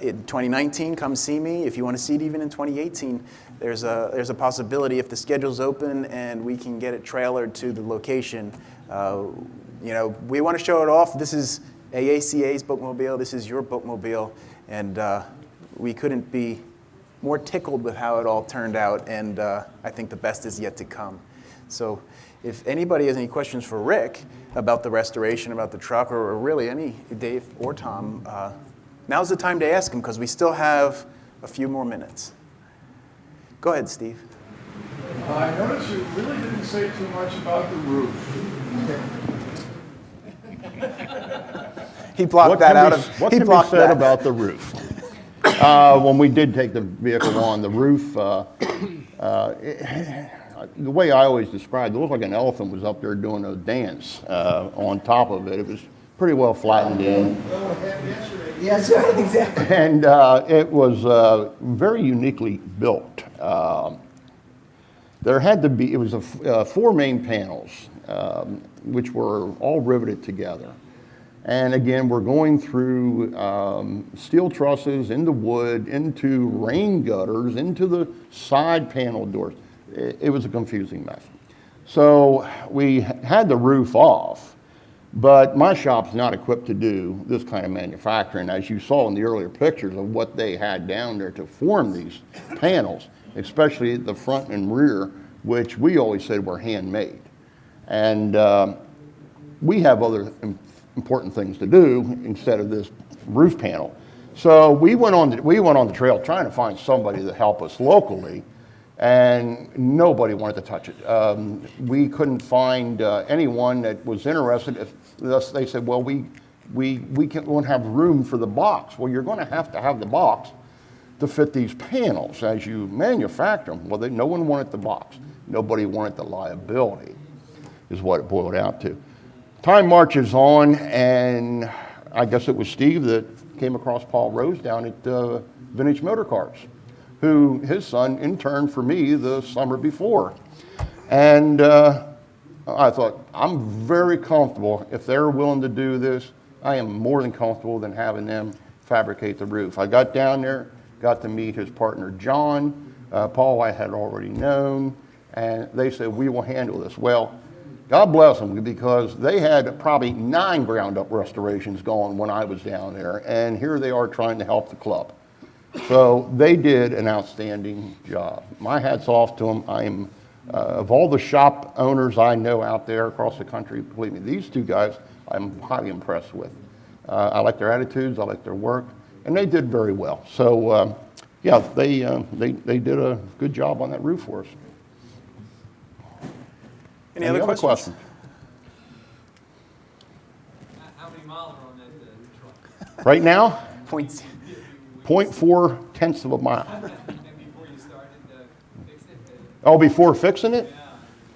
Speaker 1: in 2019, come see me. If you want to see it even in 2018, there's a possibility if the schedule's open and we can get it trailered to the location. We want to show it off. This is AACA's Bookmobile. This is your Bookmobile. And we couldn't be more tickled with how it all turned out. And I think the best is yet to come. So if anybody has any questions for Rick about the restoration, about the truck, or really any, Dave or Tom, now's the time to ask them because we still have a few more minutes. Go ahead, Steve.
Speaker 7: I noticed you really didn't say too much about the roof.
Speaker 1: He blocked that out of.
Speaker 5: What
Speaker 1: He
Speaker 5: can be
Speaker 1: blocked
Speaker 5: said
Speaker 1: that.
Speaker 5: about the roof? When we did take the vehicle on, the roof, the way I always described it, looked like an elephant was up there doing a dance on top of it. It was pretty well flattened in.
Speaker 2: Well, we had yesterday.
Speaker 8: Yes, right, exactly.
Speaker 5: And it was very uniquely built. There had to be, it was 4 main panels, which were all riveted together. And again, we're going through steel trusses, into wood, into rain gutters, into the side panel doors. It was a confusing mess. So we had the roof off, but my shop's not equipped to do this kind of manufacturing, as you saw in the earlier pictures of what they had down there to form these panels, especially the front and rear, which we always said were handmade. And we have other important things to do instead of this roof panel. So we went on the trail trying to find somebody to help us locally, and nobody wanted to touch it. We couldn't find anyone that was interested. They said, well, we won't have room for the box. Well, you're going to have the box to fit these panels as you manufacture them. Well, no one wanted the box. Nobody wanted the liability, is what it boiled out to. Time marches on, and I guess it was Steve that came across Paul Rose down at Vintage Motor Cars, who his son interned for me the summer before. And I thought, I'm very comfortable. If they're willing to do this, I am more than comfortable than having them fabricate the roof. I got down there, got to meet his partner, John. Paul I had already known, and they said, we will handle this. Well, God bless them, because they had probably 9 ground-up restorations going when I was down there, and here they are trying to help the club. So they did an outstanding job. My hat's off to them. I'm, of all the shop owners I know out there across the country, believe me, these 2 guys I'm highly impressed with. I like their attitudes, I like their work, and they did very well. So, yeah, they did a good job on that roof for us.
Speaker 1: Any other questions?
Speaker 8: How many miles are on that truck?
Speaker 5: Right now,
Speaker 1: Points.
Speaker 5: 0.4 tenths of a mile.
Speaker 8: And before you started fixing it?
Speaker 5: Oh, before fixing it?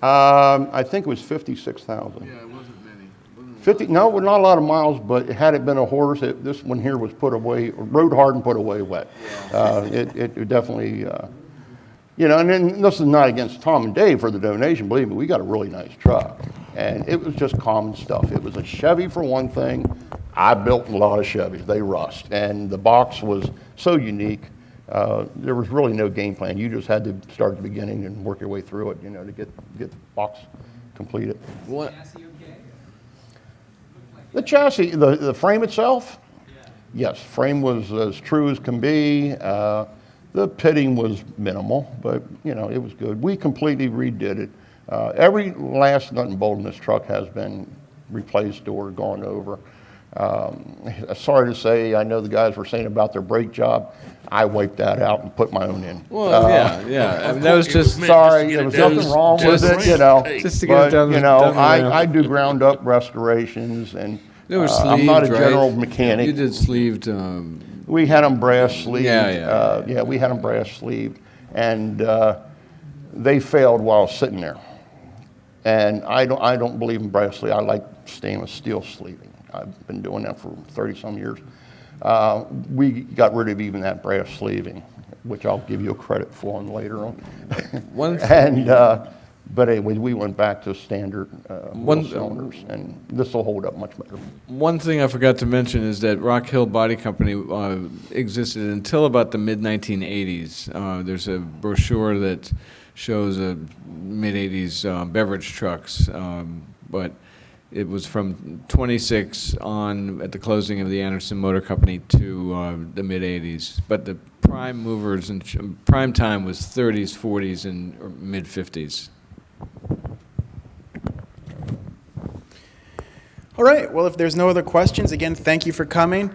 Speaker 8: Yeah.
Speaker 5: I think it was 56,000.
Speaker 7: Yeah, it wasn't many.
Speaker 5: 50, no, not a lot of miles, but had it been a horse, this one here was put away, rode hard and put away wet. It definitely, you know, and then this is not against Tom and Dave for the donation. Believe me, we got a really nice truck. And it was just common stuff. It was a Chevy for one thing. I built a lot of Chevys. They rust. And the box was so unique. There was really no game plan. You just had to start at the beginning and work your way through it, you know, to get the box completed.
Speaker 3: What?
Speaker 8: Chassis okay?
Speaker 5: The chassis, the frame itself? Yes, frame was as true as can be. The pitting was minimal, but you know, it was good. We completely redid it. Every last nut and bolt in this truck has been replaced or gone over. Sorry to say, I know the guys were saying about their brake job. I wiped that out and put my own in.
Speaker 3: Well, yeah. I mean, that was just
Speaker 5: Sorry, there was nothing wrong with it, you know.
Speaker 3: just to get it done.
Speaker 5: But, you know,
Speaker 3: done around.
Speaker 5: I do ground up restorations, and
Speaker 3: They were
Speaker 5: I'm not a
Speaker 3: sleeved,
Speaker 5: general
Speaker 3: right?
Speaker 5: mechanic.
Speaker 3: You did sleeved.
Speaker 5: We had them brass sleeved.
Speaker 3: Yeah.
Speaker 5: We had them brass sleeved, and they failed while I was sitting there. And I don't believe in brass sleeve. I like stainless steel sleeving. I've been doing that for 30-some years. We got rid of even that brass sleeving, which I'll give you a credit for on later on. But anyway, we went back to standard wheel cylinders, and this will hold up much better.
Speaker 3: One thing I forgot to mention is that Rock Hill Body Company existed until about the mid-1980s. There's a brochure that shows mid-80s beverage trucks, but it was from 26 on at the closing of the Anderson Motor Company to the mid-80s. But the prime movers and prime time was 30s, 40s, and mid-50s.
Speaker 1: All right, well, if there's no other questions, again, thank you for coming.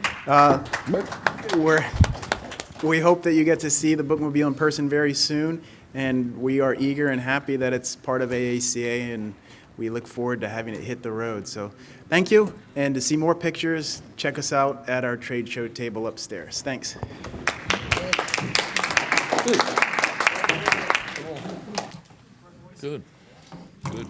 Speaker 1: We hope that you get to see the Bookmobile in person very soon, and we are eager and happy that it's part of AACA, and we look forward to having it hit the road. So thank you, and to see more pictures, check us out at our trade show table upstairs. Thanks.
Speaker 6: Good. Good.